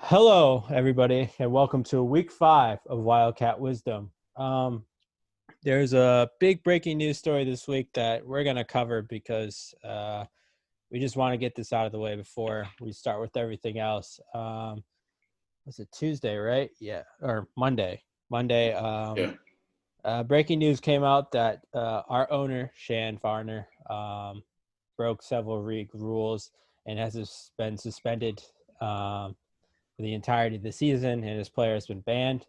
Hello, everybody, and welcome to week 5 of Wildcat Wisdom. There's a big breaking news story this week that we're going to cover because we just want to get this out of the way before we start with everything else. Was it Tuesday, right? Yeah, or Monday. Monday. Yeah. Breaking news came out that our owner, Shan Varner, broke several league rules and has been suspended for the entirety of the season, and his player has been banned.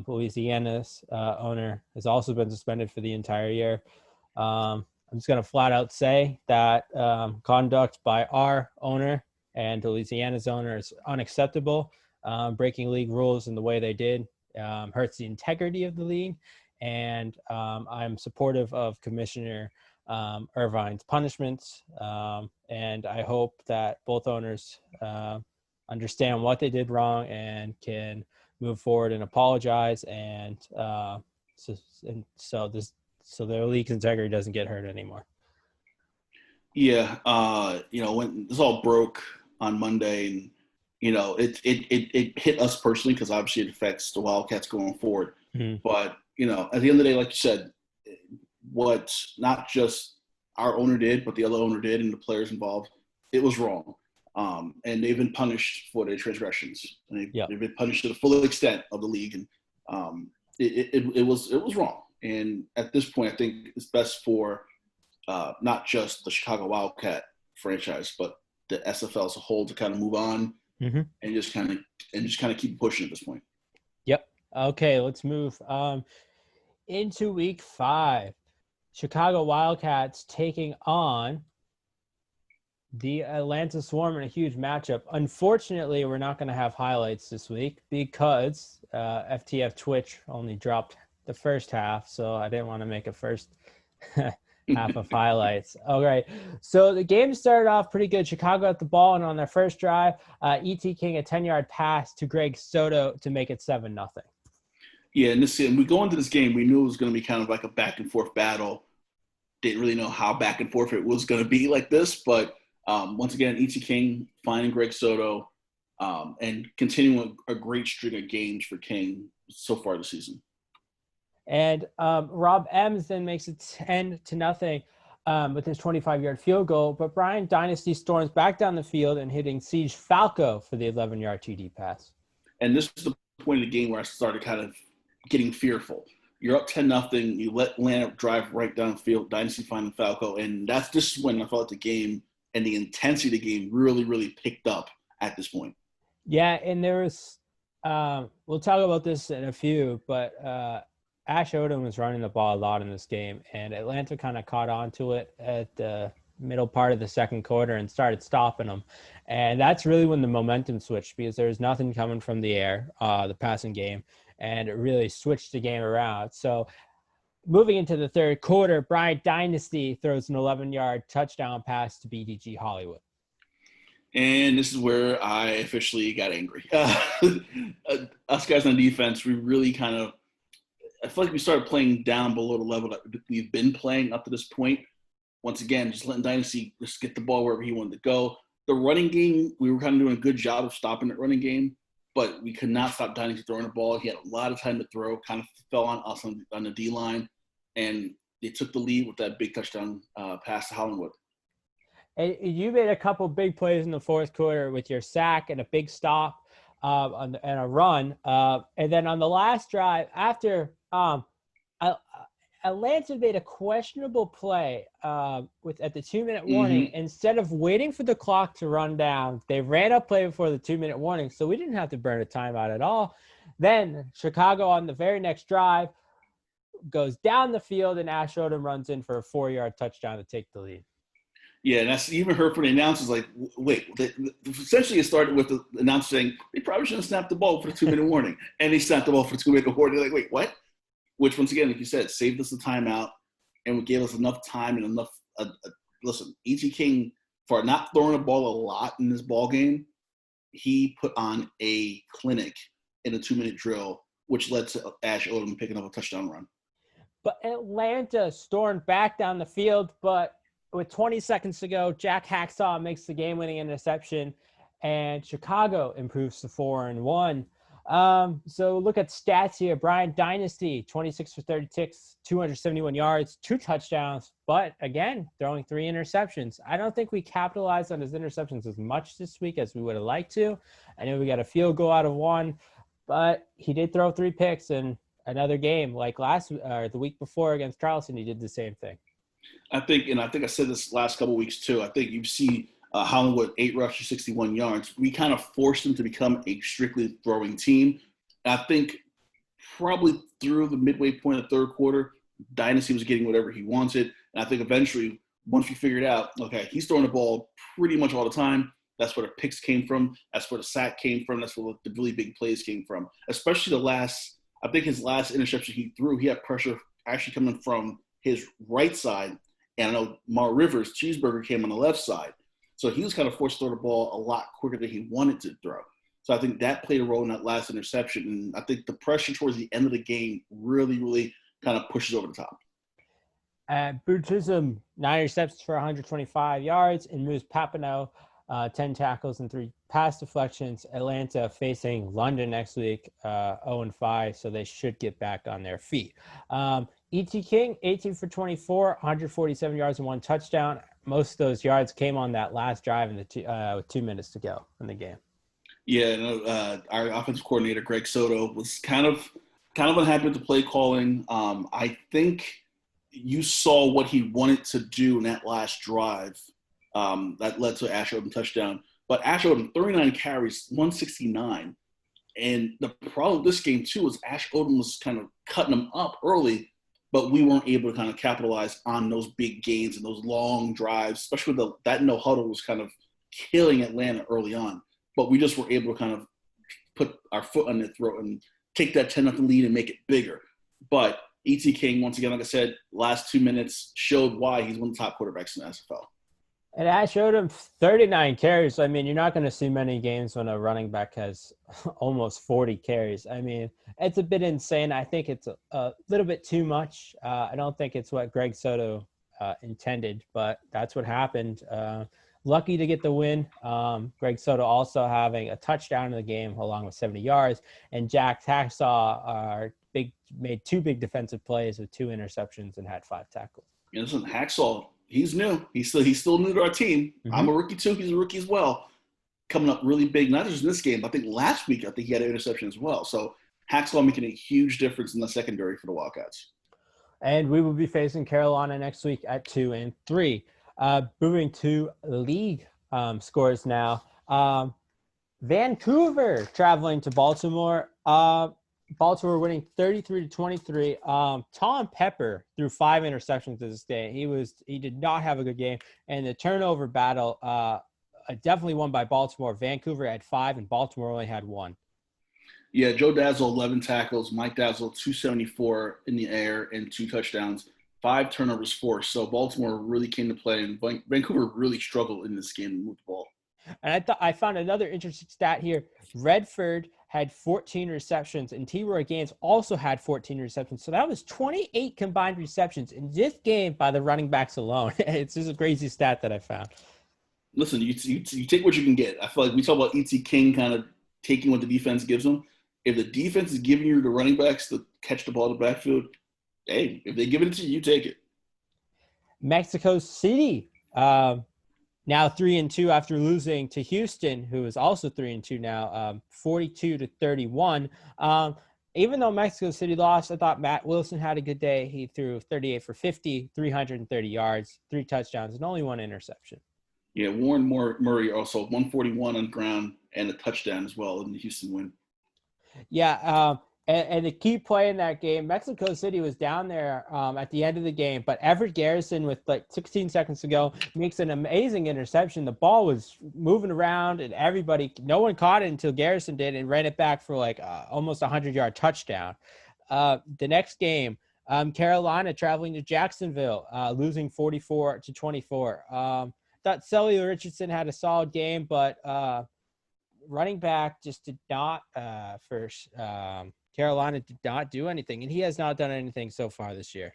Louisiana's owner has also been suspended for the entire year. I'm just going to flat out say that conduct by our owner and Louisiana's owner is unacceptable. Breaking league rules in the way they did hurts the integrity of the league, and I'm supportive of Commissioner Irvine's punishments, and I hope that both owners understand what they did wrong and can move forward and apologize, and so their league's integrity doesn't get hurt anymore. Yeah. When this all broke on Monday, and it hit us personally because obviously it affects the Wildcats going forward. Mm-hmm. But at the end of the day, like you said, what not just our owner did, but the other owner did, and the players involved, it was wrong. And they've been punished for their transgressions. And they've been punished to the full extent of the league, and it was wrong. And at this point, I think it's best for not just the Chicago Wildcat franchise, but the SFL as a whole to kind of move on and just kind of keep pushing at this point. Yep. Okay, let's move into week 5. Chicago Wildcats taking on the Atlanta Swarm in a huge matchup. Unfortunately, we're not going to have highlights this week because FTF Twitch only dropped the first half, so I didn't want to make a first half of highlights. All right, so the game started off pretty good. Chicago at the ball, and on their first drive, E.T. King a 10-yard pass to Greg Soto to make it 7-0. Yeah, and we go into this game, we knew it was going to be kind of like a back-and-forth battle. Didn't really know how back-and-forth it was going to be like this, but once again, E.T. King finding Greg Soto and continuing a great string of games for King so far this season. And Rob Ems then makes it 10-0 with his 25-yard field goal. But Brian Dynasty storms back down the field and hitting Siege Falco for the 11-yard TD pass. And this is the point of the game where I started kind of getting fearful. You're up 10-0. You let Atlanta drive right down the field. Dynasty finding Falco. And that's just when I felt the game and the intensity of the game really, really picked up at this point. Yeah, and there was we'll talk about this in a few, but Ash Odom was running the ball a lot in this game, and Atlanta kind of caught on to it at the middle part of the second quarter and started stopping them. And that's really when the momentum switched, because there was nothing coming from the air, the passing game, and it really switched the game around. So moving into the third quarter, Brian Dynasty throws an 11-yard touchdown pass to BDG Hollywood. And this is where I officially got angry. Us guys on defense, we really kind of – I feel like we started playing down below the level that we've been playing up to this point. Once again, just letting Dynasty just get the ball wherever he wanted to go. The running game, we were kind of doing a good job of stopping that running game, but we could not stop Dynasty throwing the ball. He had a lot of time to throw, kind of fell on us on the D-line, and they took the lead with that big touchdown pass to Hollywood. And you made a couple big plays in the fourth quarter with your sack and a big stop and a run. And then on the last drive, after Atlanta made a questionable play at the 2-minute warning. Instead of waiting for the clock to run down, they ran a play before the 2-minute warning, so we didn't have to burn a timeout at all. Then Chicago on the very next drive goes down the field, and Ash Odom runs in for a 4-yard touchdown to take the lead. Yeah, and that's even heard from the announcers, like, wait, essentially it started with the announcer saying, they probably shouldn't have snapped the ball for the 2-minute warning. And they snapped the ball for the 2-minute warning. They're like, wait, what? Which, once again, like you said, saved us the timeout and gave us enough time and enough listen, E.T. King, for not throwing the ball a lot in this ball game, he put on a clinic in a 2-minute drill, which led to Ash Odom picking up a touchdown run. But Atlanta stormed back down the field, but with 20 seconds to go, Jack Hacksaw makes the game-winning interception, and Chicago improves to 4-1. So look at stats here. Brian Dynasty, 26 for 36, 271 yards, 2 touchdowns, but again, throwing 3 interceptions. I don't think we capitalized on his interceptions as much this week as we would have liked to. I know we got a field goal out of 1, but he did throw 3 picks in another game, like the week before against Charleston. He did the same thing. I think I said this last couple of weeks too. I think you see Hollywood 8 rushes, 61 yards. We kind of forced them to become a strictly throwing team. I think probably through the midway point of the third quarter, Dynasty was getting whatever he wanted. And I think eventually, once we figured out, okay, he's throwing the ball pretty much all the time. That's where the picks came from. That's where the sack came from. That's where the really big plays came from. Especially his last interception he threw, he had pressure actually coming from his right side. And I know Mar Rivers' cheeseburger came on the left side. So he was kind of forced to throw the ball a lot quicker than he wanted to throw. So I think that played a role in that last interception. And I think the pressure towards the end of the game really, really kind of pushes over the top. Bootism, 9 receptions for 125 yards. And Moose Papineau, 10 tackles and 3 pass deflections. Atlanta facing London next week, 0-5, so they should get back on their feet. E.T. King, 18 for 24, 147 yards and 1 touchdown. Most of those yards came on that last drive with 2 minutes to go in the game. Yeah, our offensive coordinator, Greg Soto, was kind of unhappy with the play calling. I think you saw what he wanted to do in that last drive that led to Ash Odom touchdown. But Ash Odom, 39 carries, 169. And the problem with this game, too, was Ash Odom was kind of cutting them up early, but we weren't able to kind of capitalize on those big gains and those long drives, especially with that no huddle was kind of killing Atlanta early on. But we just were able to kind of put our foot on their throat and take that 10-0 lead and make it bigger. But E.T. King, once again, like I said, last 2 minutes showed why he's one of the top quarterbacks in the NFL. And Ash Odom, 39 carries. I mean, you're not going to see many games when a running back has almost 40 carries. I mean, it's a bit insane. I think it's a little bit too much. I don't think it's what Greg Soto intended, but that's what happened. Lucky to get the win. Greg Soto also having a touchdown in the game along with 70 yards. And Jack Hacksaw made 2 big defensive plays with 2 interceptions and had 5 tackles. Yeah, listen, Hacksaw, he's new. He's still new to our team. Mm-hmm. I'm a rookie too. He's a rookie as well. Coming up really big, not just in this game, but I think last week, I think he had an interception as well. So Hacksaw making a huge difference in the secondary for the Wildcats. And we will be facing Carolina next week at 2-3. Moving to league scores now. Vancouver traveling to Baltimore. Baltimore winning 33-23. Tom Pepper threw 5 interceptions this day. He did not have a good game. And the turnover battle definitely won by Baltimore. Vancouver had 5 and Baltimore only had 1. Yeah, Joe Dazzle, 11 tackles. Mike Dazzle, 274 in the air and 2 touchdowns. 5 turnovers forced. So Baltimore really came to play, and Vancouver really struggled in this game to move the ball. And I found another interesting stat here. Redford had 14 receptions, and T-Roy Gaines also had 14 receptions. So that was 28 combined receptions in this game by the running backs alone. It's just a crazy stat that I found. Listen, you take what you can get. I feel like we talk about E.T. King kind of taking what the defense gives them. If the defense is giving you the running backs to catch the ball in the backfield, hey, if they give it to you, you take it. Mexico City, now 3-2 after losing to Houston, who is also 3-2 now, 42-31. Even though Mexico City lost, I thought Matt Wilson had a good day. He threw 38 for 50, 330 yards, 3 touchdowns, and only 1 interception. Yeah, Warren Murray also 141 on ground and a touchdown as well in the Houston win. Yeah, and the key play in that game, Mexico City was down there at the end of the game, but Everett Garrison with like 16 seconds to go makes an amazing interception. The ball was moving around and no one caught it until Garrison did and ran it back for like almost a 100-yard touchdown. The next game, Carolina traveling to Jacksonville, losing 44-24. Thought Cellular Richardson had a solid game, but running back just did not Carolina did not do anything, and he has not done anything so far this year.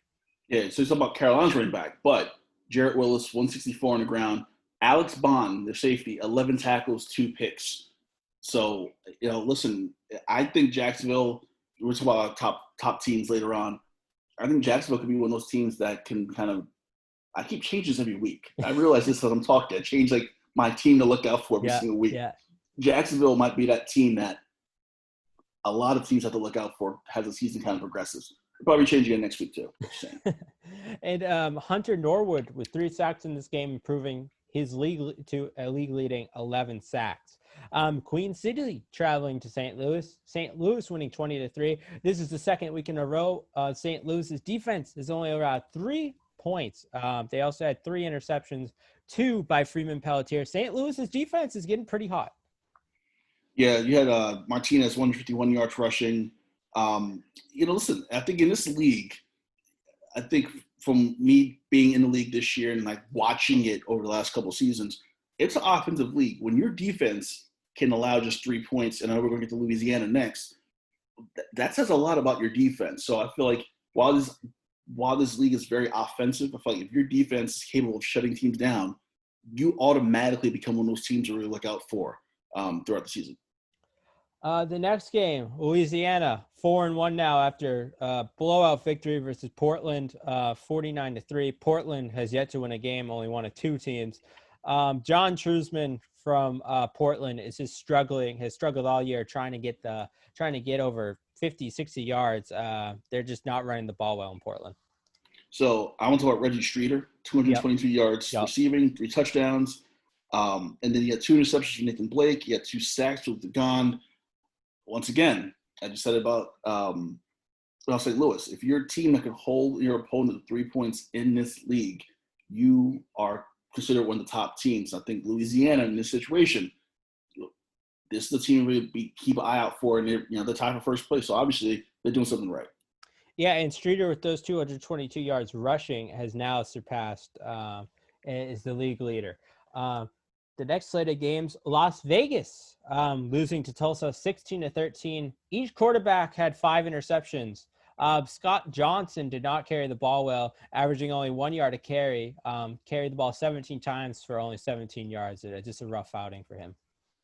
Yeah, so it's about Carolina's running back, but Jarrett Willis, 164 on the ground, Alex Bond, the safety, 11 tackles, 2 picks. So, listen, I think Jacksonville, we're talking about top teams later on. I think Jacksonville could be one of those teams that can kind of, I keep changing this every week. I realize this as I'm talking. I change like my team to look out for every single week. Yeah. Jacksonville might be that team that a lot of teams have to look out for as the season kind of progresses. We'll probably change again next week too. And Hunter Norwood with 3 sacks in this game, improving his league to a league-leading 11 sacks. Queen City traveling to St. Louis. St. Louis winning 20-3. This is the second week in a row. St. Louis's defense is only allowed 3 points. They also had 3 interceptions, 2 by Freeman Pelletier. St. Louis's defense is getting pretty hot. Yeah, you had Martinez, 151 yards rushing. Listen, I think in this league, I think from me being in the league this year and like watching it over the last couple of seasons, it's an offensive league. When your defense can allow just 3 points, and I know we're going to get to Louisiana next, that says a lot about your defense. So I feel like while this league is very offensive, I feel like if your defense is capable of shutting teams down, you automatically become one of those teams to really look out for throughout the season. The next game, Louisiana, 4-1 now after blowout victory versus Portland, 49-3. Portland has yet to win a game, only one of 2 teams. John Truzman from Portland has struggled all year trying to get over 50, 60 yards. They're just not running the ball well in Portland. So I want to talk about Reggie Streeter, 222 yards receiving, 3 touchdowns. And then he had 2 interceptions from Nathan Blake. He had 2 sacks with the Gone. Once again, I just said about St. Louis. If you're a team that can hold your opponent to 3 points in this league, you are considered one of the top teams. I think Louisiana in this situation, this is the team we keep an eye out for, and they're tied for first place. So obviously they're doing something right. Yeah, and Streeter with those 222 yards rushing has now surpassed is the league leader. The next slate of games, Las Vegas losing to Tulsa 16-13. Each quarterback had 5 interceptions. Scott Johnson did not carry the ball well, averaging only 1 yard a carry. Carried the ball 17 times for only 17 yards. Just a rough outing for him.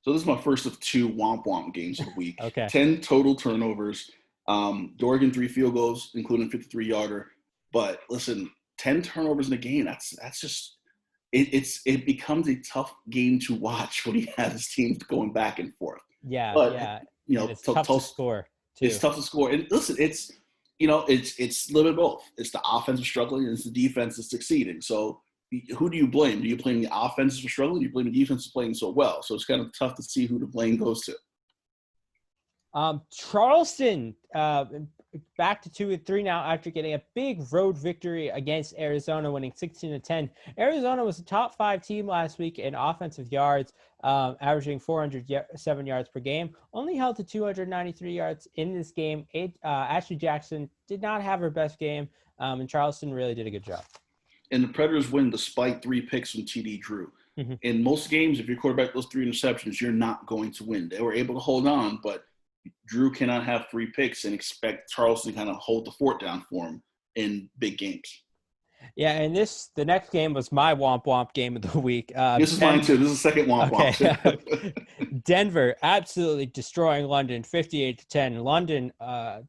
So this is my first of 2 womp-womp games of the week. Okay. 10 total turnovers. Dorgan 3 field goals, including 53-yarder. But listen, 10 turnovers in a game, that's just it becomes a tough game to watch when he has his teams going back and forth. Yeah, but, yeah. It's tough to score too. It's tough to score. And listen, it's a little bit of both. It's the offense struggling and it's the defense is succeeding. So who do you blame? Do you blame the offense for struggling? Do you blame the defense for playing so well? So it's kind of tough to see who the blame goes to. Charleston back to 2-3 now after getting a big road victory against Arizona, winning 16-10. Arizona was a top 5 team last week in offensive yards, averaging 407 yards per game. Only held to 293 yards in this game. Ashley Jackson did not have her best game, and Charleston really did a good job. And the Predators win despite 3 picks from TD Drew. Mm-hmm. In most games, if your quarterback those 3 interceptions, you're not going to win. They were able to hold on, but Drew cannot have 3 picks and expect Charleston to kind of hold the fort down for him in big games. Yeah, and the next game was my womp game of the week. This is mine too. This is the second womp. Denver absolutely destroying London, 58-10. London,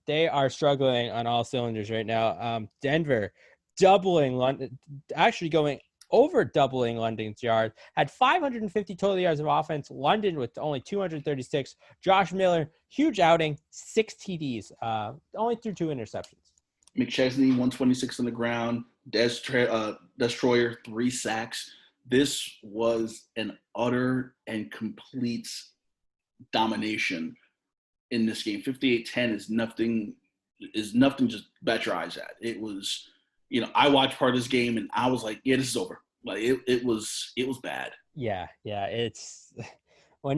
they are struggling on all cylinders right now. Denver doubling London, actually going over doubling London's yards, had 550 total yards of offense. London with only 236. Josh Miller, huge outing, 6 TDs, only threw 2 interceptions. McChesney, 126 on the ground. Destroyer, 3 sacks. This was an utter and complete domination in this game. 58-10 is nothing just bet your eyes at. It was, I watched part of this game and I was like, yeah, this is over. Like it was bad. Yeah. It's when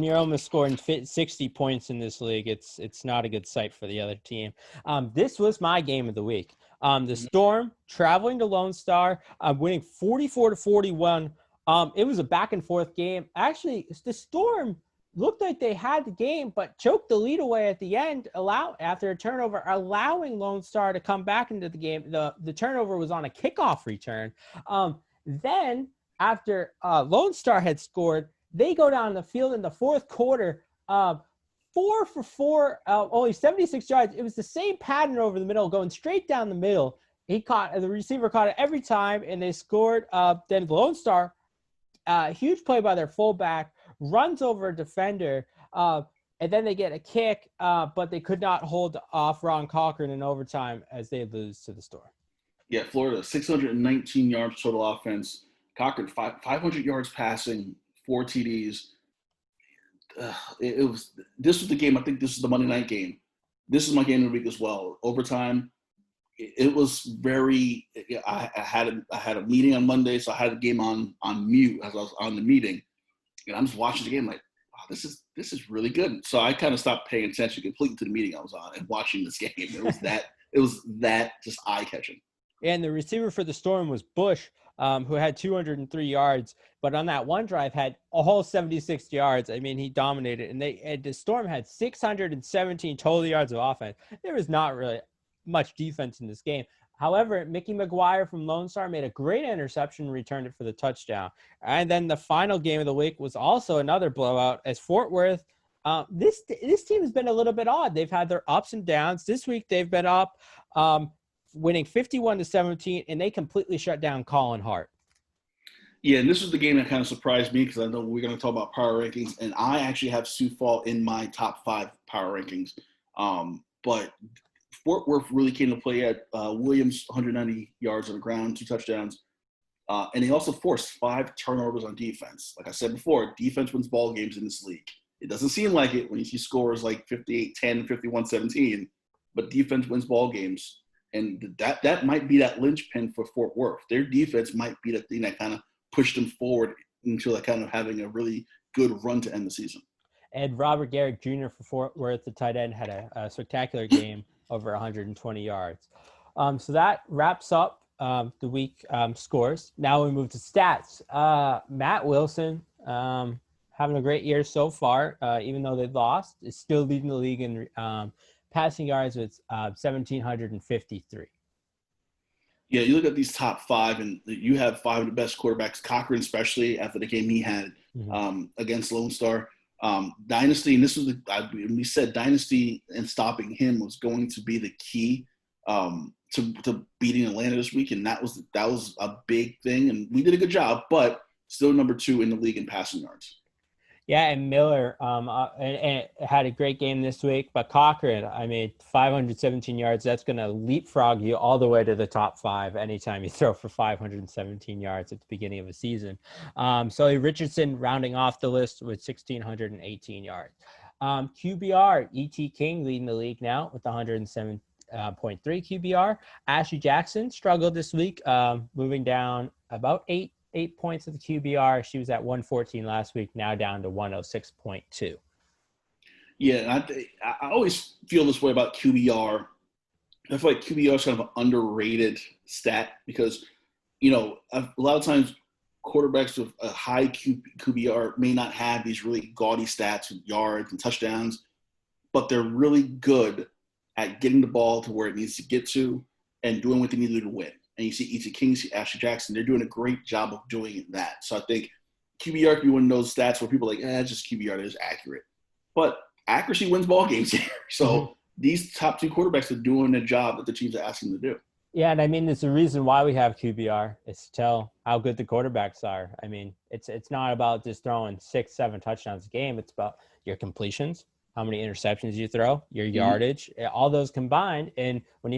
you're almost scoring 60 points in this league, it's not a good sight for the other team. This was my game of the week. The Storm traveling to Lone Star, winning 44-41. It was a back and forth game. Actually, the Storm looked like they had the game, but choked the lead away at the end, after a turnover, allowing Lone Star to come back into the game. The turnover was on a kickoff return. Then after Lone Star had scored, they go down the field in the fourth quarter, 4 for 4, only 76 yards. It was the same pattern over the middle, going straight down the middle. The receiver caught it every time, and they scored. Then Lone Star, huge play by their fullback, runs over a defender, and then they get a kick, but they could not hold off Ron Cochran in overtime as they lose to the Storm. Yeah, Florida, 619 yards total offense. Cochran, 500 yards passing, 4 TDs. This was the game. I think this is the Monday night game. This is my game of the week as well. Overtime. It was very. I had a meeting on Monday, so I had the game on mute as I was on the meeting, and I'm just watching the game like, wow, this is really good. So I kind of stopped paying attention completely to the meeting I was on and watching this game. It was that just eye catching. And the receiver for the Storm was Bush, who had 203 yards, but on that one drive had a whole 76 yards. I mean, he dominated, and the Storm had 617 total yards of offense. There was not really much defense in this game. However, Mickey McGuire from Lone Star made a great interception and returned it for the touchdown. And then the final game of the week was also another blowout as Fort Worth. This team has been a little bit odd. They've had their ups and downs. This week they've been up, winning 51-17, and they completely shut down Colin Hart. Yeah, and this was the game that kind of surprised me because I know we're going to talk about power rankings, and I actually have Sioux Falls in my top 5 power rankings. But Fort Worth really came to play at Williams, 190 yards on the ground, 2 touchdowns. And he also forced 5 turnovers on defense. Like I said before, defense wins ball games in this league. It doesn't seem like it when you see scores like 58-10, 51-17, but defense wins ball games. And that might be that linchpin for Fort Worth. Their defense might be the thing that kind of pushed them forward into like kind of having a really good run to end the season. And Robert Garrick Jr. for Fort Worth, the tight end, had a spectacular game, over 120 yards. So that wraps up the week scores. Now we move to stats. Matt Wilson, having a great year so far, even though they've lost, is still leading the league in passing yards with 1,753. Yeah, you look at these top 5, and you have 5 of the best quarterbacks, Cochran especially, after the game he had against Lone Star. Dynasty, and this was we said Dynasty and stopping him was going to be the key to beating Atlanta this week, and that was a big thing, and we did a good job, but still number 2 in the league in passing yards. Yeah, and Miller and had a great game this week. But Cochran, 517 yards. That's going to leapfrog you all the way to the top 5 anytime you throw for 517 yards at the beginning of a season. So Richardson rounding off the list with 1,618 yards. QBR, E.T. King leading the league now with 107.3 QBR. Ashley Jackson struggled this week, moving down about 8 points of the QBR. She was at 114 last week, now down to 106.2. Yeah, I always feel this way about QBR. I feel like QBR is kind of an underrated stat because, a lot of times quarterbacks with a high QBR may not have these really gaudy stats with yards and touchdowns, but they're really good at getting the ball to where it needs to get to and doing what they need to do to win. And you see E.T. King, see Ashley Jackson, they're doing a great job of doing that. So I think QBR can be one of those stats where people are like, it's just QBR that is accurate. But accuracy wins ball games here. So these top 2 quarterbacks are doing the job that the teams are asking them to do. Yeah, and it's the reason why we have QBR is to tell how good the quarterbacks are. It's not about just throwing 6-7 touchdowns a game. It's about your completions, how many interceptions you throw, your yardage, all those combined. And when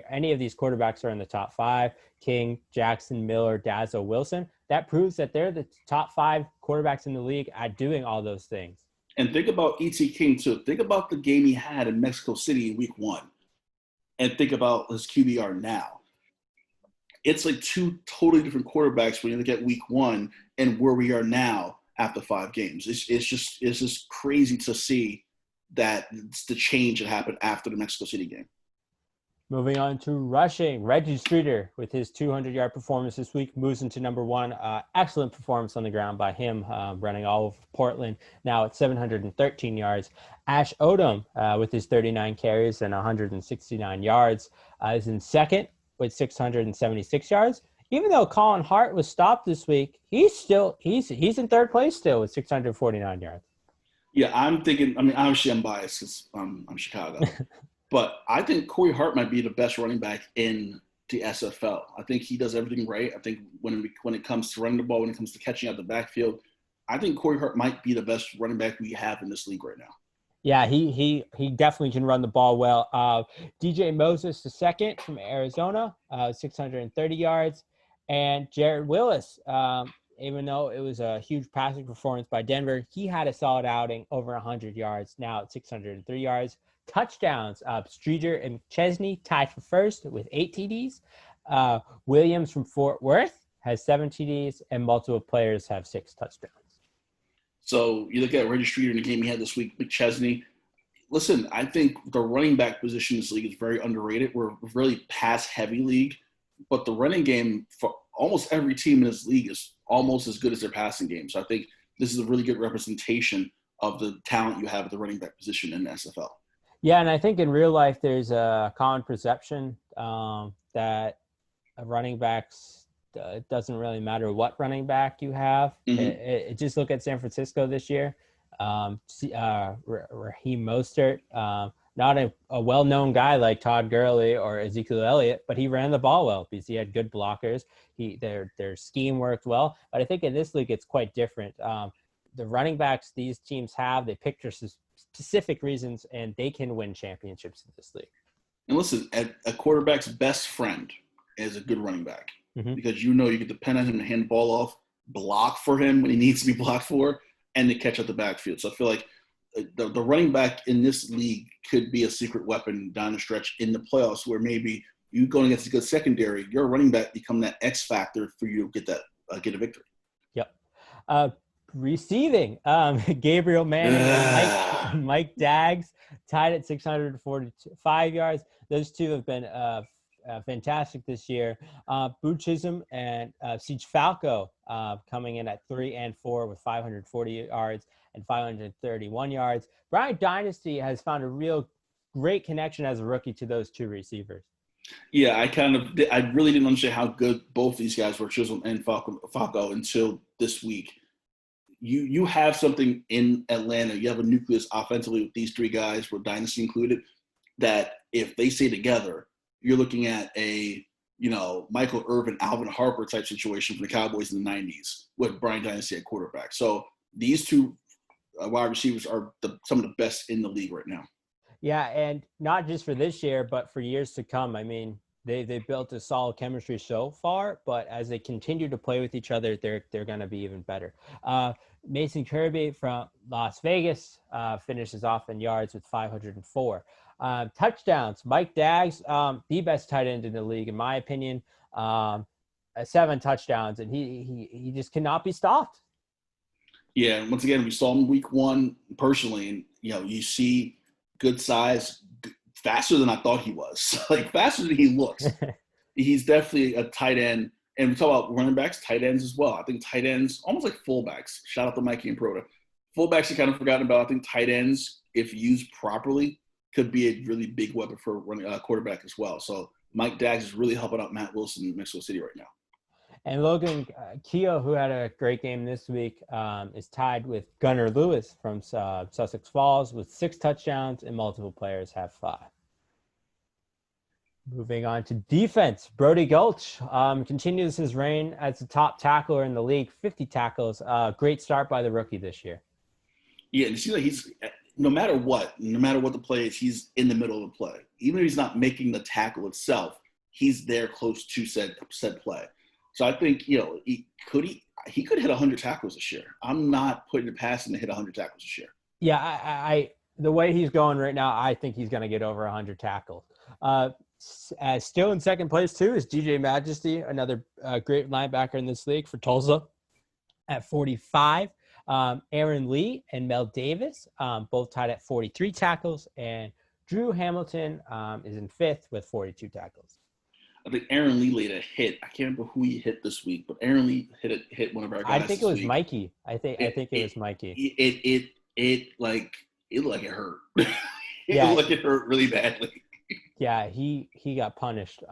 any of these quarterbacks are in the top 5, King, Jackson, Miller, Dazo, Wilson, that proves that they're the top 5 quarterbacks in the league at doing all those things. And think about E.T. King too. Think about the game he had in Mexico City in week 1. And think about his QBR now. It's like 2 totally different quarterbacks when you look at week 1 and where we are now after 5 games. It's just crazy to see that it's the change that happened after the Mexico City game. Moving on to rushing, Reggie Streeter with his 200-yard performance this week moves into number 1. Excellent performance on the ground by him, running all over Portland, now at 713 yards. Ash Odom with his 39 carries and 169 yards is in second with 676 yards. even though Colin Hart was stopped this week, he's in third place still with 649 yards. Yeah, I'm thinking. I mean, obviously, I'm biased because I'm Chicago, but I think Corey Hart might be the best running back in the SFL. I think he does everything right. I think when it comes to running the ball, when it comes to catching out the backfield, I think Corey Hart might be the best running back we have in this league right now. Yeah, he definitely can run the ball well. DJ Moses the second from Arizona, 630 yards, and Jared Willis. Even though it was a huge passing performance by Denver, he had a solid outing, over 100 yards, now at 603 yards. Touchdowns, Streeter and Chesney tied for first with 8 TDs. Williams from Fort Worth has 7 TDs, and multiple players have 6 touchdowns. So you look at Reggie Streeter in the game he had this week, McChesney. Listen, I think the running back position in this league is very underrated. We're a really pass-heavy league, but the running game for almost every team in this league is almost as good as their passing game. So I think this is a really good representation of the talent you have at the running back position in the SFL. Yeah, and I think in real life there's a common perception that running backs it doesn't really matter what running back you have. Mm-hmm. Just look at San Francisco this year. Raheem Mostert, not a well-known guy like Todd Gurley or Ezekiel Elliott, but he ran the ball well because he had good blockers. Their scheme worked well. But I think in this league it's quite different. The running backs these teams have, they pick for specific reasons, and they can win championships in this league. And listen, a quarterback's best friend is a good running back. Mm-hmm. Because you can depend on him to hand the ball off, block for him when he needs to be blocked for, and to catch out the backfield. So I feel like the running back in this league could be a secret weapon down the stretch in the playoffs where maybe you going against a good secondary, your running back become that X factor for you to get a victory. Yep. Receiving, Gabriel Manning and Mike Daggs tied at 645 yards. Those two have been fantastic this year. Boo Chisholm and Siege Falco coming in at 3 and 4 with 540 yards and 531 yards. Brian Dynasty has found a real great connection as a rookie to those two receivers. Yeah, I really didn't understand how good both these guys were, Chisholm and Falco, until this week. You have something in Atlanta. You have a nucleus offensively with these three guys, with Dynasty included, that if they stay together, you're looking at a, Michael Irvin, Alvin Harper type situation from the Cowboys in the 90s with Brian Dynasty at quarterback. So these two wide receivers are some of the best in the league right now. Yeah, and not just for this year, but for years to come. I mean, they built a solid chemistry so far, but as they continue to play with each other, they're going to be even better. Mason Kirby from Las Vegas finishes off in yards with 504. Touchdowns, Mike Daggs, the best tight end in the league, in my opinion. 7 touchdowns, and he just cannot be stopped. Yeah, and once again, we saw him week 1 personally, and you see good size, faster than I thought he was, like faster than he looks. He's definitely a tight end. And we talk about running backs, tight ends as well. I think tight ends, almost like fullbacks. Shout out to Mikey and Proda. Fullbacks are kind of forgotten about. I think tight ends, if used properly, could be a really big weapon for running quarterback as well. So Mike Daggs is really helping out Matt Wilson in Mexico City right now. And Logan Keogh, who had a great game this week, is tied with Gunnar Lewis from Sussex Falls with 6 touchdowns, and multiple players have 5. Moving on to defense, Brody Gulch continues his reign as the top tackler in the league, 50 tackles. Great start by the rookie this year. Yeah, and it seems like he's no matter what the play is, he's in the middle of the play. Even if he's not making the tackle itself, he's there close to said play. So I think he could hit 100 tackles this year. I'm not putting it past him to hit 100 tackles this year. Yeah, I the way he's going right now, I think he's going to get over 100 tackles. Still in second place too is DJ Majesty, another great linebacker in this league for Tulsa, at 45. Aaron Lee and Mel Davis both tied at 43 tackles, and Drew Hamilton is in 5th with 42 tackles. I think Aaron Lee laid a hit. I can't remember who he hit this week, but Aaron Lee hit one of our guys. I think it was week. Mikey. I think it was Mikey. It looked like it hurt. It looked like it hurt really badly. Yeah, he got punished.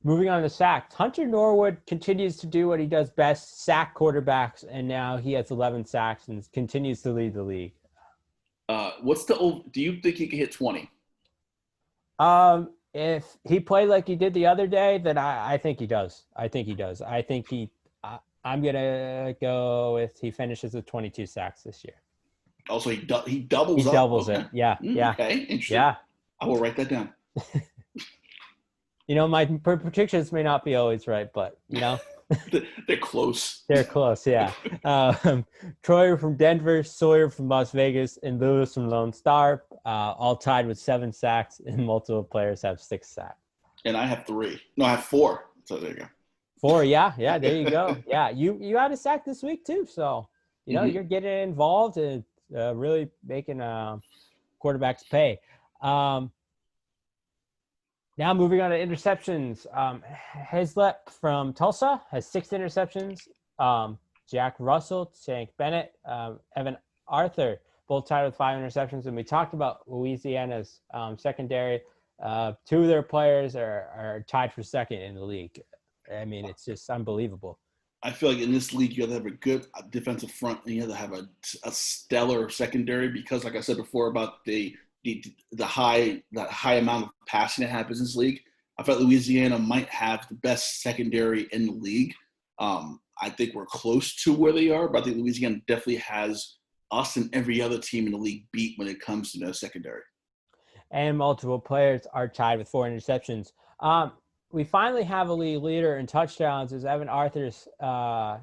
Moving on to sacks, Hunter Norwood continues to do what he does best, sack quarterbacks, and now he has 11 sacks and continues to lead the league. Do you think he can hit 20? If he played like he did the other day, then I think he does. I think I'm gonna go with he finishes with 22 sacks this year. Also, he doubles He up. doubles Okay. it. Yeah, yeah. Okay, interesting. Yeah. I will write that down. My predictions may not be always right, but they're close. They're close, yeah. Troyer from Denver, Sawyer from Las Vegas, and Lewis from Lone Star, all tied with 7 sacks, and multiple players have 6 sacks. And I have 3. No, I have 4. So there you go. 4, yeah, there you go. Yeah, you had a sack this week too, so you're getting involved and really making quarterbacks pay. Now moving on to interceptions. Heslep from Tulsa has 6 interceptions. Jack Russell, Shank Bennett, Evan Arthur, both tied with 5 interceptions. And we talked about Louisiana's secondary. 2 of their players are tied for second in the league. I mean, it's just unbelievable. I feel like in this league, you have to have a good defensive front, and you have to have a stellar secondary because, like I said before, about the high amount of passing that happens in this league. I felt Louisiana might have the best secondary in the league. I think we're close to where they are, but I think Louisiana definitely has us and every other team in the league beat when it comes to their secondary. And multiple players are tied with 4 interceptions. We finally have a league leader in touchdowns as Evan Arthur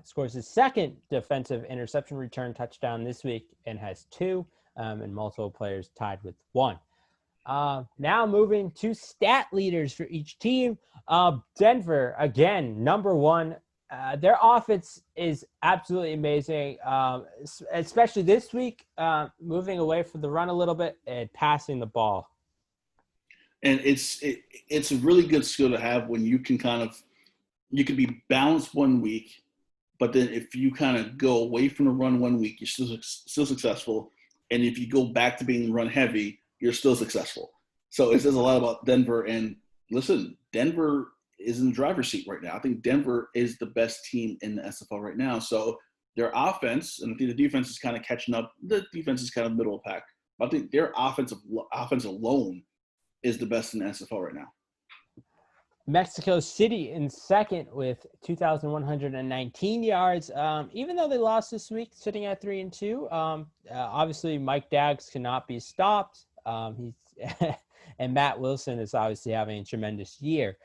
scores his second defensive interception return touchdown this week and has 2. And multiple players tied with 1. Now moving to stat leaders for each team. Denver, again, number 1. Their offense is absolutely amazing, especially this week, moving away from the run a little bit and passing the ball. And it's a really good skill to have when you can you can be balanced one week, but then if you kind of go away from the run one week, you're still successful. And if you go back to being run heavy, you're still successful. So it says a lot about Denver. And listen, Denver is in the driver's seat right now. I think Denver is the best team in the SFL right now. So their offense, and I think the defense is kind of catching up. The defense is kind of middle of the pack. But I think their offense alone is the best in the SFL right now. Mexico City in second with 2,119 yards. Even though they lost this week, sitting at 3-2. Obviously, Mike Daggs cannot be stopped. And Matt Wilson is obviously having a tremendous year.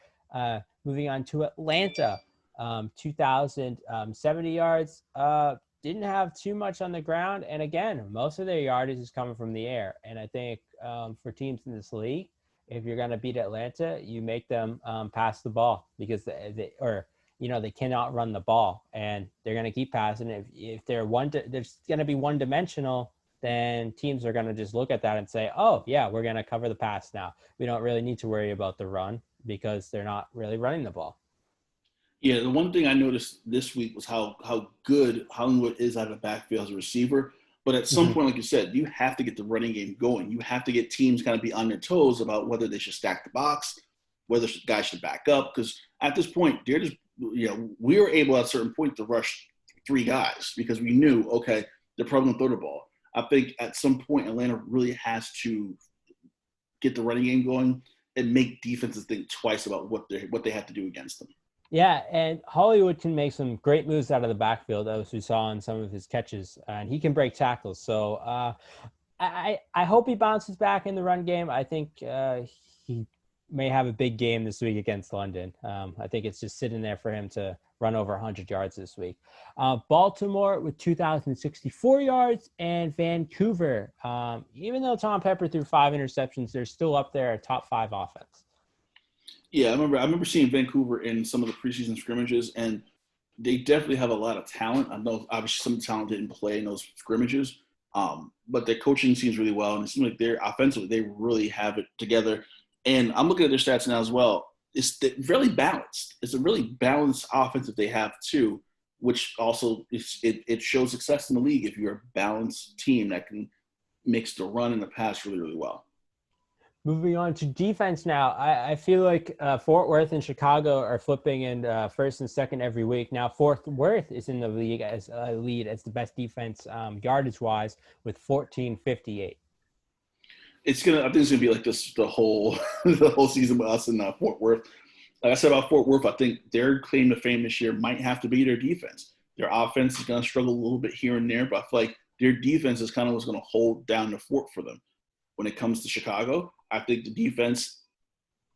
Moving on to Atlanta, 2,070 yards. Didn't have too much on the ground. And again, most of their yardage is coming from the air. And I think for teams in this league, if you're going to beat Atlanta, you make them pass the ball because they cannot run the ball and they're going to keep passing. If they're there's going to be one-dimensional, then teams are going to just look at that and say, oh, yeah, we're going to cover the pass now. We don't really need to worry about the run because they're not really running the ball. Yeah, the one thing I noticed this week was how good Hollywood is out of the backfield as a receiver. But at some point, like you said, you have to get the running game going. You have to get teams kind of be on their toes about whether they should stack the box, whether guys should back up. Because at this point, they're just, we were able at a certain point to rush 3 guys because we knew, okay, they're probably going to throw the ball. I think at some point, Atlanta really has to get the running game going and make defenses think twice about what they have to do against them. Yeah, and Hollywood can make some great moves out of the backfield, as we saw in some of his catches, and he can break tackles. So I hope he bounces back in the run game. I think he may have a big game this week against London. I think it's just sitting there for him to run over 100 yards this week. Baltimore with 2,064 yards, and Vancouver, even though Tom Pepper threw 5 interceptions, they're still up there at top 5 offense. Yeah, I remember seeing Vancouver in some of the preseason scrimmages, and they definitely have a lot of talent. I know obviously some talent didn't play in those scrimmages, but their coaching seems really well, and it seems like they're offensively they really have it together. And I'm looking at their stats now as well. It's really balanced. It's a really balanced offense that they have too, which also it shows success in the league if you're a balanced team that can mix the run and the pass really, really well. Moving on to defense now, I feel like Fort Worth and Chicago are flipping in first and second every week. Now, Fort Worth is in the league as lead as the best defense yardage wise with 1458. I think it's gonna be like this the whole the whole season with us in Fort Worth. Like I said about Fort Worth, I think their claim to fame this year might have to be their defense. Their offense is gonna struggle a little bit here and there, but I feel like their defense is kind of what's gonna hold down the fort for them. When it comes to Chicago, I think the defense,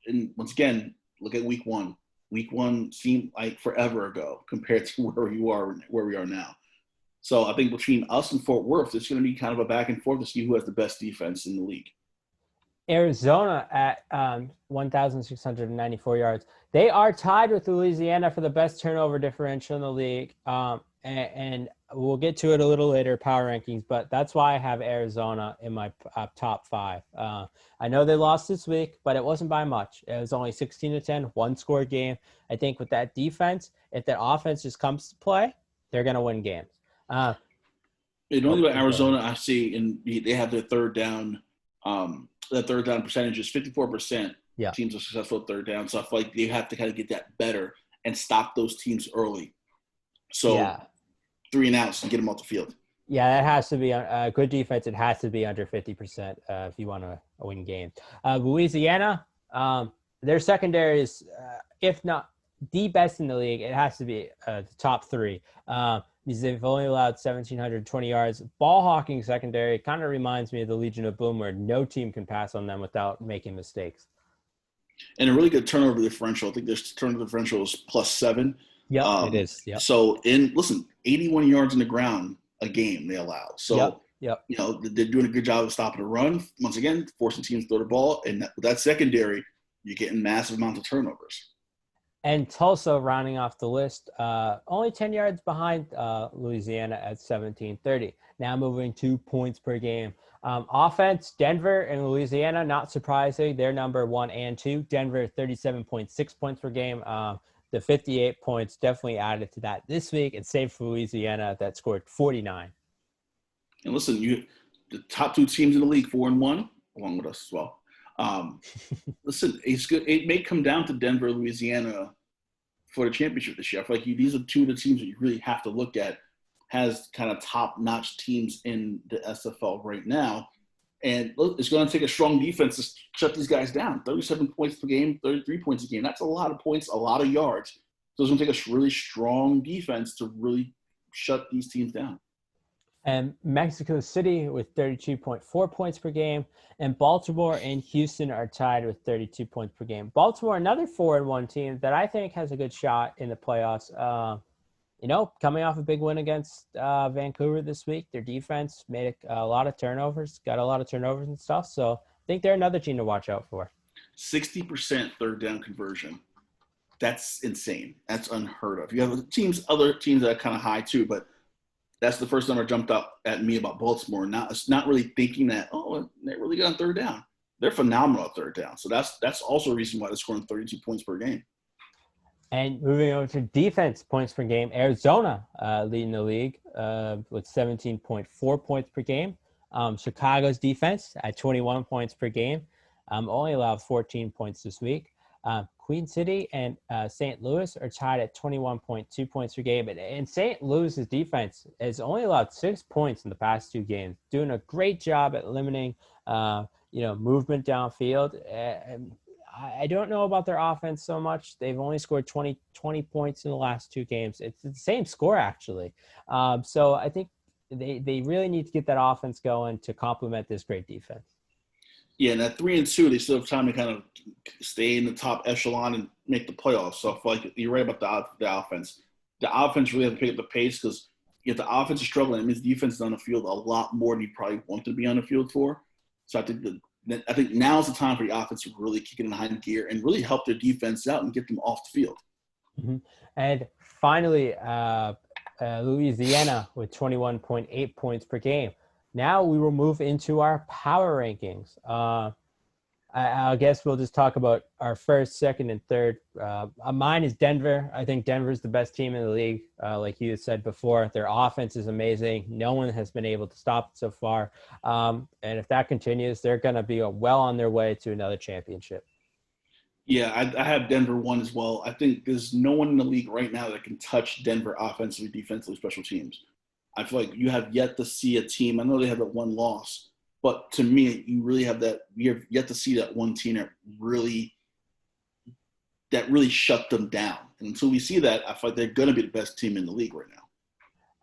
and once again, look at week one. Week one seemed like forever ago compared to where we are now. So I think between us and Fort Worth, it's going to be kind of a back and forth to see who has the best defense in the league. Arizona at 1,694 yards. They are tied with Louisiana for the best turnover differential in the league. And we'll get to it a little later, power rankings, but that's why I have Arizona in my top five. I know they lost this week, but it wasn't by much. It was only 16-10, one-score game. I think with that defense, if that offense just comes to play, they're going to win games. The only thing about Arizona I see, and they have their third down. That third down percentage is 54%. Yeah. Teams are successful at third down, so I feel like they have to kind of get that better and stop those teams early. So 3 and outs and get them off the field. Yeah, that has to be a good defense. It has to be under 50% if you want to win games. Louisiana, their secondary is, if not the best in the league, it has to be the top three. Because they've only allowed 1,720 yards. Ball hawking secondary kind of reminds me of the Legion of Boom, where no team can pass on them without making mistakes. And a really good turnover differential. I think their turnover differential is +7. Yeah, it is. Yep. So, 81 yards on the ground a game they allow. So, yep. They're doing a good job of stopping the run. Once again, forcing teams to throw the ball. And with that secondary, you're getting massive amounts of turnovers. And Tulsa rounding off the list, only 10 yards behind Louisiana at 1730. Now moving to points per game. Offense, Denver and Louisiana, not surprising. They're number 1 and 2. Denver, 37.6 points per game. The 58 points definitely added to that this week. And same for Louisiana that scored 49. And listen, the top 2 teams in the league, 4-1, along with us as well. Listen, it's good. It may come down to Denver, Louisiana for the championship this year. I feel like these are 2 of the teams that you really have to look at has kind of top-notch teams in the SFL right now. And look, it's going to take a strong defense to shut these guys down. 37 points per game, 33 points a game. That's a lot of points, a lot of yards. So it's going to take a really strong defense to really shut these teams down. And Mexico City with 32.4 points per game. And Baltimore and Houston are tied with 32 points per game. Baltimore, another 4-1 team that I think has a good shot in the playoffs. Coming off a big win against Vancouver this week. Their defense made a lot of turnovers, got a lot of turnovers and stuff. So I think they're another team to watch out for. 60% third down conversion. That's insane. That's unheard of. You have other teams that are kind of high too, but that's the first number jumped up at me about Baltimore. Not really thinking that, they're really good on third down. They're phenomenal at third down. So that's also a reason why they're scoring 32 points per game. And moving over to defense points per game, Arizona leading the league with 17.4 points per game. Chicago's defense at 21 points per game only allowed 14 points this week. Queen City and St. Louis are tied at 21.2 points per game. And St. Louis's defense has only allowed 6 points in the past 2 games, doing a great job at limiting, movement downfield. And I don't know about their offense so much. They've only scored 20 points in the last 2 games. It's the same score, actually. So I think they really need to get that offense going to complement this great defense. Yeah, and at 3-2, they still have time to kind of stay in the top echelon and make the playoffs. So I feel like you're right about the offense. The offense really has to pick up the pace because if the offense is struggling, it means defense is on the field a lot more than you probably want to be on the field for. So I think now is the time for the offense to really kick it in high gear and really help their defense out and get them off the field. Mm-hmm. And finally, Louisiana with 21.8 points per game. Now we will move into our power rankings. I guess we'll just talk about our first, second, and third. Mine is Denver. I think Denver's the best team in the league. Like you said before, their offense is amazing. No one has been able to stop it so far. And if that continues, they're going to be well on their way to another championship. Yeah, I have Denver one as well. I think there's no one in the league right now that can touch Denver offensively, defensively, special teams. I feel like you have yet to see a team. I know they have that one loss, but to me, you have yet to see that one team that really shut them down. And until we see that, I feel like they're going to be the best team in the league right now.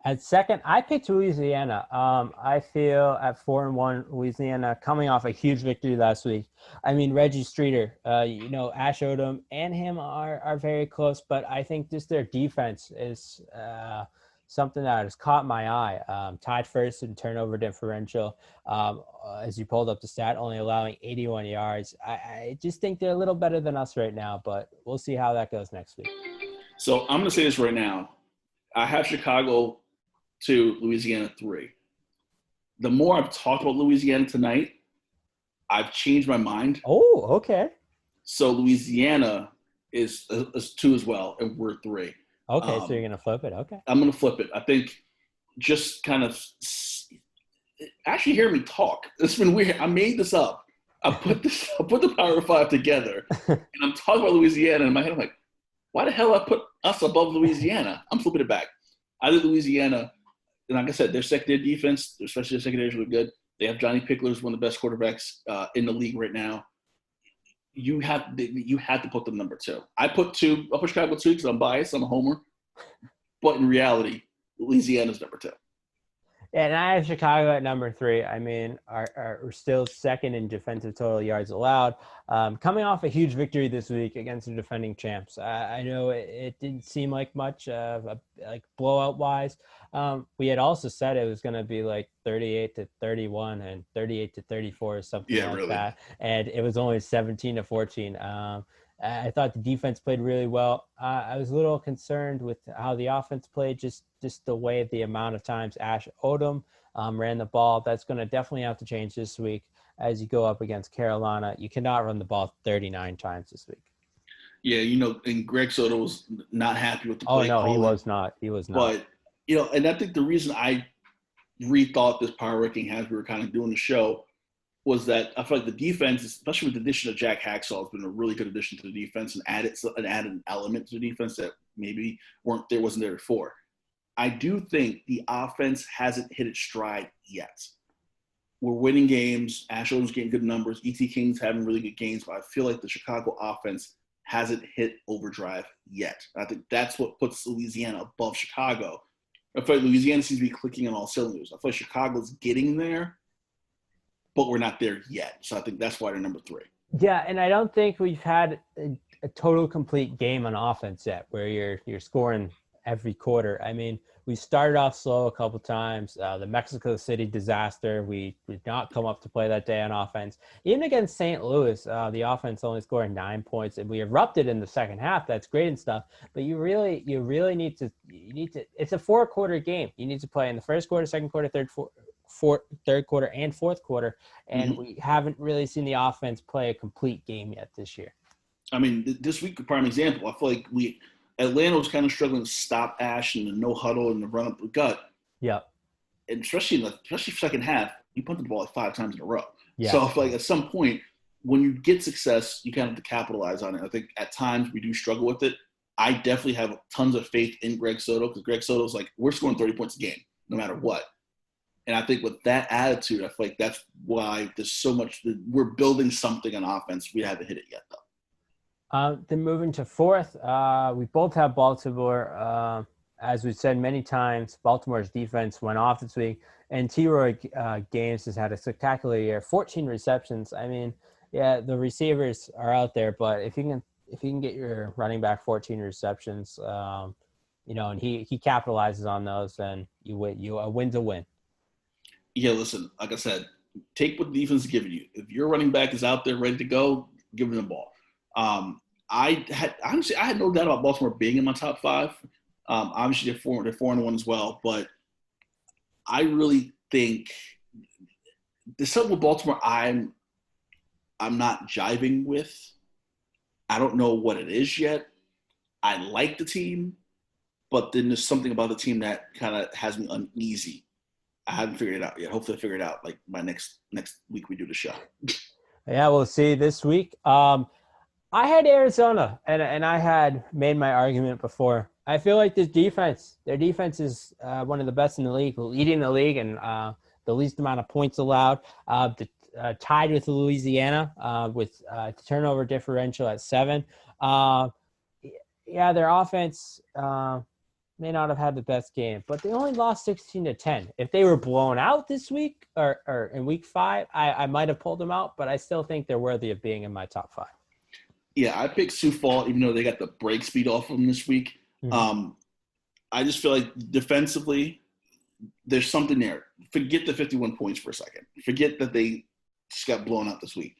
At second, I picked Louisiana. I feel at 4-1, Louisiana coming off a huge victory last week. I mean, Reggie Streeter, Ash Odom and him are very close, but I think just their defense is something that has caught my eye. Tied first in turnover differential. As you pulled up the stat, only allowing 81 yards. I just think they're a little better than us right now, but we'll see how that goes next week. So I'm going to say this right now. I have Chicago 2, Louisiana 3. The more I've talked about Louisiana tonight, I've changed my mind. Oh, okay. So Louisiana is 2 as well, and we're 3. Okay, so you're going to flip it. Okay. I'm going to flip it. I think just kind of actually hear me talk. It's been weird. I made this up. I put the Power 5 together, and I'm talking about Louisiana, and in my head I'm like, why the hell I put us above Louisiana? I'm flipping it back. I did Louisiana. And like I said, their secondary defense, especially their secondary, is really good. They have Johnny Pickler, who's one of the best quarterbacks in the league right now. You have to put them number 2. I put Chicago 2 because I'm biased. I'm a homer. But in reality, Louisiana's number 2. Yeah, and I have Chicago at number 3. I mean, are still second in defensive total yards allowed. Coming off a huge victory this week against the defending champs. I know it didn't seem like much, like blowout-wise. We had also said it was going to be like 38-31 and 38-34 or something like really. That. And it was only 17-14. I thought the defense played really well. I was a little concerned with how the offense played, just the way the amount of times Ash Odom ran the ball. That's going to definitely have to change this week as you go up against Carolina. You cannot run the ball 39 times this week. Yeah, and Greg Soto was not happy with the play. Oh, no, he was not. He was not. But, and I think the reason I rethought this power ranking as we were kind of doing the show was that I feel like the defense, especially with the addition of Jack Hacksaw, has been a really good addition to the defense and added an element to the defense that maybe wasn't there before. I do think the offense hasn't hit its stride yet. We're winning games. Ash Odom's getting good numbers. E.T. King's having really good games, but I feel like the Chicago offense hasn't hit overdrive yet. I think that's what puts Louisiana above Chicago. I feel like Louisiana seems to be clicking on all cylinders. I feel like Chicago's getting there, but we're not there yet. So I think that's why they're number 3. Yeah, and I don't think we've had a total complete game on offense yet where you're scoring every quarter. I mean, we started off slow a couple times. The Mexico City disaster, we did not come up to play that day on offense. Even against St. Louis, the offense only scored 9 points, and we erupted in the second half. That's great and stuff, but you really need to. It's a 4-quarter game. You need to play in the first quarter, second quarter, third quarter, and fourth quarter, and we haven't really seen the offense play a complete game yet this year. I mean, this week, a prime example. I feel like Atlanta was kind of struggling to stop Ash and the no huddle and the run up the gut. Yeah. And especially second half, you punted the ball like 5 times in a row. Yeah. So I feel like at some point, when you get success, you kind of have to capitalize on it. I think at times we do struggle with it. I definitely have tons of faith in Greg Soto because Greg Soto's like, we're scoring 30 points a game, no matter what. And I think with that attitude, I feel like that's why there's so much – we're building something on offense. We haven't hit it yet, though. Then moving to 4th, we both have Baltimore. As we've said many times, Baltimore's defense went off this week, and T-Roy Gaines has had a spectacular year, 14 receptions. I mean, yeah, the receivers are out there, but if you can get your running back 14 receptions, and he capitalizes on those, then you win. A win's a win. Yeah, listen, like I said, take what the defense is giving you. If your running back is out there ready to go, give him the ball. I had no doubt about Baltimore being in my top 5. Obviously, they're 4-1 as well, but I really think there's something with Baltimore. I'm I'm not jiving with. I don't know what it is yet. I like the team, but then there's something about the team that kind of has me uneasy. I haven't figured it out yet. Hopefully, I figure it out like by next week we do the show. Yeah, we'll see this week. I had Arizona, and I had made my argument before. I feel like their defense is one of the best in the league, leading the league, and the least amount of points allowed. Tied with Louisiana with turnover differential at 7. Yeah, their offense may not have had the best game, but they only lost 16-10. If they were blown out this week or in week 5, I might have pulled them out, but I still think they're worthy of being in my top 5. Yeah, I picked Sioux Falls, even though they got the break speed off of them this week. Mm-hmm. I just feel like defensively, there's something there. Forget the 51 points for a second. Forget that they just got blown out this week.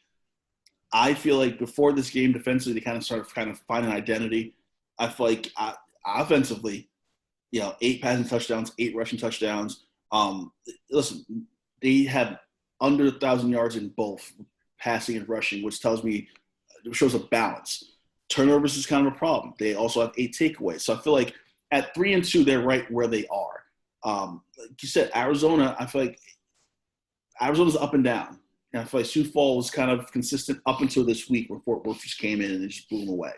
I feel like before this game, defensively, they started finding an identity. I feel like offensively, 8 passing touchdowns, 8 rushing touchdowns. Listen, they have under 1,000 yards in both passing and rushing, which shows a balance. Turnovers is kind of a problem. They also have 8 takeaways. So I feel like at 3-2, they're right where they are. Like you said, Arizona, I feel like Arizona's up and down. And I feel like Sioux Falls was kind of consistent up until this week where Fort Worth just came in and they just blew them away.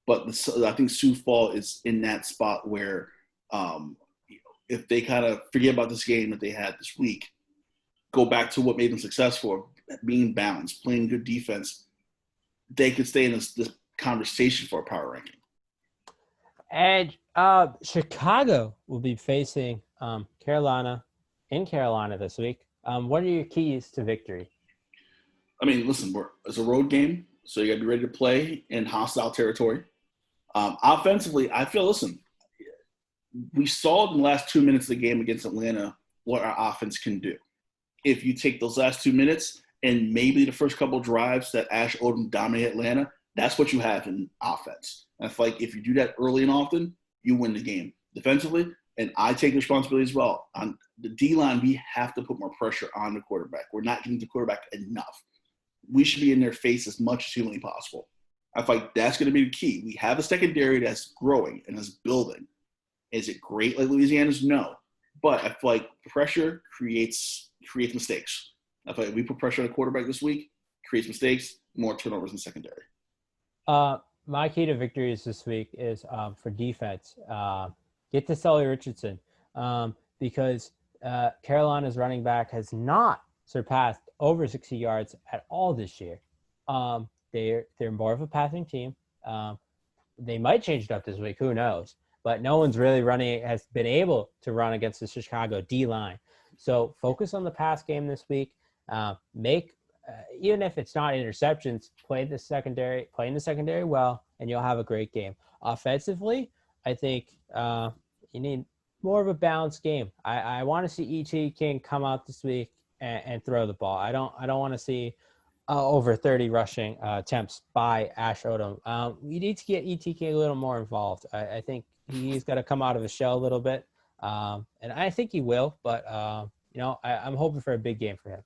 But I think Sioux Falls is in that spot where if they kind of forget about this game that they had this week, go back to what made them successful, being balanced, playing good defense, they could stay in this conversation for a power ranking. And Chicago will be facing Carolina in Carolina this week. What are your keys to victory? I mean, listen, it's a road game, so you got to be ready to play in hostile territory. Offensively, I feel, we saw in the last 2 minutes of the game against Atlanta what our offense can do. If you take those last 2 minutes and maybe the first couple of drives that Ash Odom dominated Atlanta, that's what you have in offense. And I feel like if you do that early and often, you win the game defensively. And I take responsibility as well. On the D-line, we have to put more pressure on the quarterback. We're not giving the quarterback enough. We should be in their face as much as humanly possible. I feel like that's going to be the key. We have a secondary that's growing and is building. Is it great like Louisiana's? No. But I feel like pressure creates mistakes. I feel like we put pressure on the quarterback this week, creates mistakes, more turnovers in secondary. My key to victories this week is for defense. Get to Sully Richardson because Carolina's running back has not surpassed over 60 yards at all this year. They're more of a passing team. They might change it up this week. Who knows? But no one's really has been able to run against the Chicago D-line. So focus on the pass game this week. Even if it's not interceptions, play in the secondary well, and you'll have a great game. Offensively, I think you need more of a balanced game. I want to see E.T. King come out this week and throw the ball. I don't want to see over 30 rushing attempts by Ash Odom. We need to get E.T. King a little more involved. I think he's got to come out of his shell a little bit, and I think he will. But I'm hoping for a big game for him.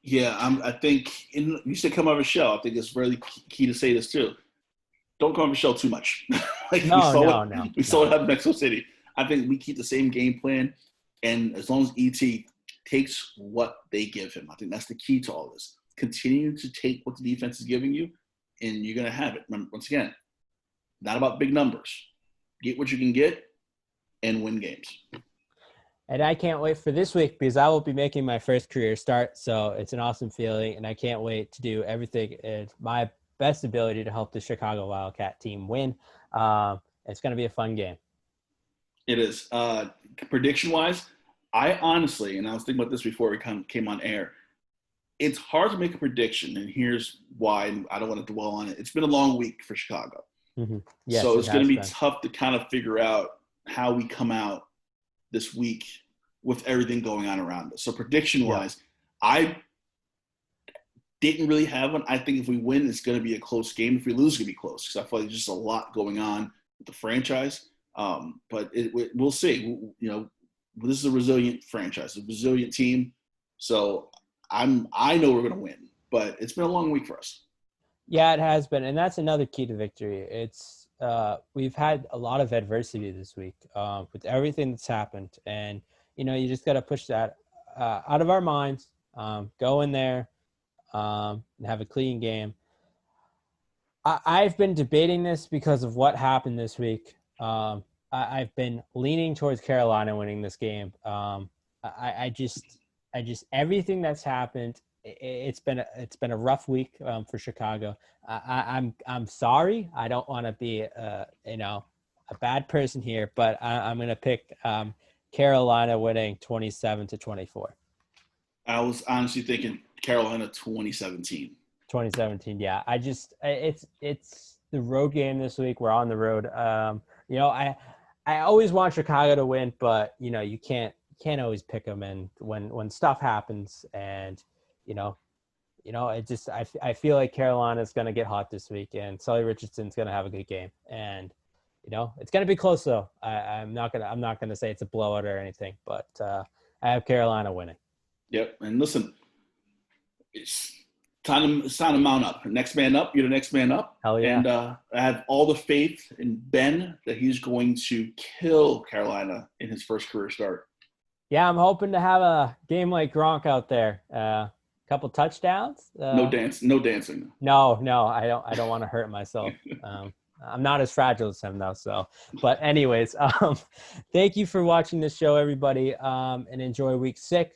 Yeah, I think you said come out of his shell. I think it's really key to say this too. Don't come out of his shell too much. We saw it happen in Mexico City. I think we keep the same game plan, and as long as ET takes what they give him, I think that's the key to all this. Continue to take what the defense is giving you, and you're going to have it. Once again, not about big numbers. Get what you can get and win games. And I can't wait for this week because I will be making my first career start. So it's an awesome feeling, and I can't wait to do everything in my best ability to help the Chicago Wildcat team win. It's going to be a fun game. It is. Prediction-wise, I honestly, and I was thinking about this before we came on air, it's hard to make a prediction, and here's why, and I don't want to dwell on it. It's been a long week for Chicago. Mm-hmm. Yes, so it's going to be tough to kind of figure out how we come out this week with everything going on around us. So prediction-wise, I didn't really have one. I think if we win, it's going to be a close game. If we lose, it's going to be close because I feel like there's just a lot going on with the franchise. But we'll see. This is a resilient franchise, a resilient team. So I know we're going to win. but it's been a long week for us. Yeah, it has been, and that's another key to victory. It's we've had a lot of adversity this week with everything that's happened, and you just got to push that out of our minds. Go in there and have a clean game. I've been debating this because of what happened this week. I've been leaning towards Carolina winning this game. I just everything that's happened. It's been a rough week for Chicago. I'm sorry. I don't want to be a bad person here, but I'm gonna pick Carolina winning 27-24. I was honestly thinking Carolina 2017. 2017. Yeah, it's the road game this week. We're on the road. I always want Chicago to win, but you can't always pick them. And when stuff happens, and it just I feel like Carolina's going to get hot this week, and Sully Richardson's going to have a good game, and it's going to be close though. I'm not gonna say it's a blowout or anything, but I have Carolina winning. Yep, and listen, it's time to mount up. Next man up. You're the next man up. Hell yeah. And I have all the faith in Ben that he's going to kill Carolina in his first career start. Yeah, I'm hoping to have a game like Gronk out there. Couple touchdowns. No dancing. No, I don't want to hurt myself. I'm not as fragile as him though. So, but anyways, thank you for watching this show, everybody, and enjoy week 6.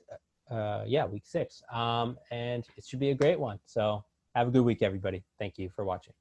Week 6. And it should be a great one. So have a good week, everybody. Thank you for watching.